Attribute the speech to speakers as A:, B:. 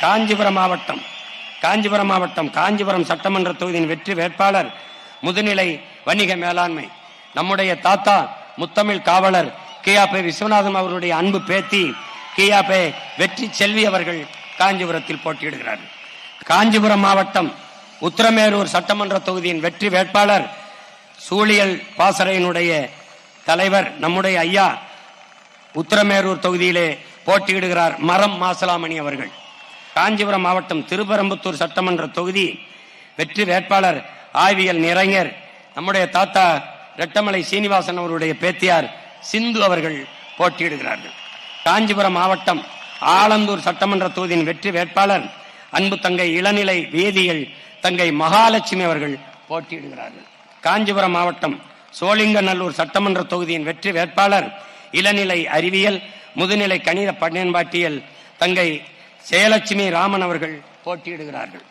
A: காஞ்சிபுரம் மாவட்டம் காஞ்சிபுரம் சட்டமன்ற தொகுதியின் வெற்றி வேட்பாளர் முதுநிலை வணிக மேலாண்மை நம்முடைய தாத்தா முத்தமிழ் காவலர் கியாபே விஸ்வநாதன் அவருடைய அன்பு பேத்தி கியாபே வெற்றி செல்வி அவர்கள் காஞ்சிபுரத்தில் போட்டியிடுகிறார்கள். காஞ்சிபுரம் மாவட்டம் உத்திரமேரூர் சட்டமன்ற தொகுதியின் வெற்றி வேட்பாளர் சூழியல் பாசறையினுடைய தலைவர் நம்முடைய ஐயா உத்திரமேரூர் தொகுதியிலே போட்டியிடுகிறார் மரம் மாசலாமணி அவர்கள். காஞ்சிபுரம் மாவட்டம் திருப்பரம்புத்தூர் சட்டமன்ற தொகுதி வெற்றி வேட்பாளர் ஆய்வியல் நிறைஞர் நம்முடைய தாத்தா ரெட்டமலை சீனிவாசன் அவருடைய பேத்தியார் சிந்து அவர்கள் போட்டியிடுகிறார்கள். காஞ்சிபுரம் மாவட்டம் ஆலந்தூர் சட்டமன்ற தொகுதியின் வெற்றி வேட்பாளர் அன்பு தங்கை இளநிலை வேதியியல் தங்கை மகாலட்சுமி அவர்கள் போட்டியிடுகிறார்கள். காஞ்சிபுரம் மாவட்டம் சோழிங்கநல்லூர் சட்டமன்ற தொகுதியின் வெற்றி வேட்பாளர் இளநிலை அறிவியல் முதுநிலை கணித பயன்பாட்டியல் தங்கை ஜெயலட்சுமி ராமன் அவர்கள் போட்டியிடுகிறார்கள்.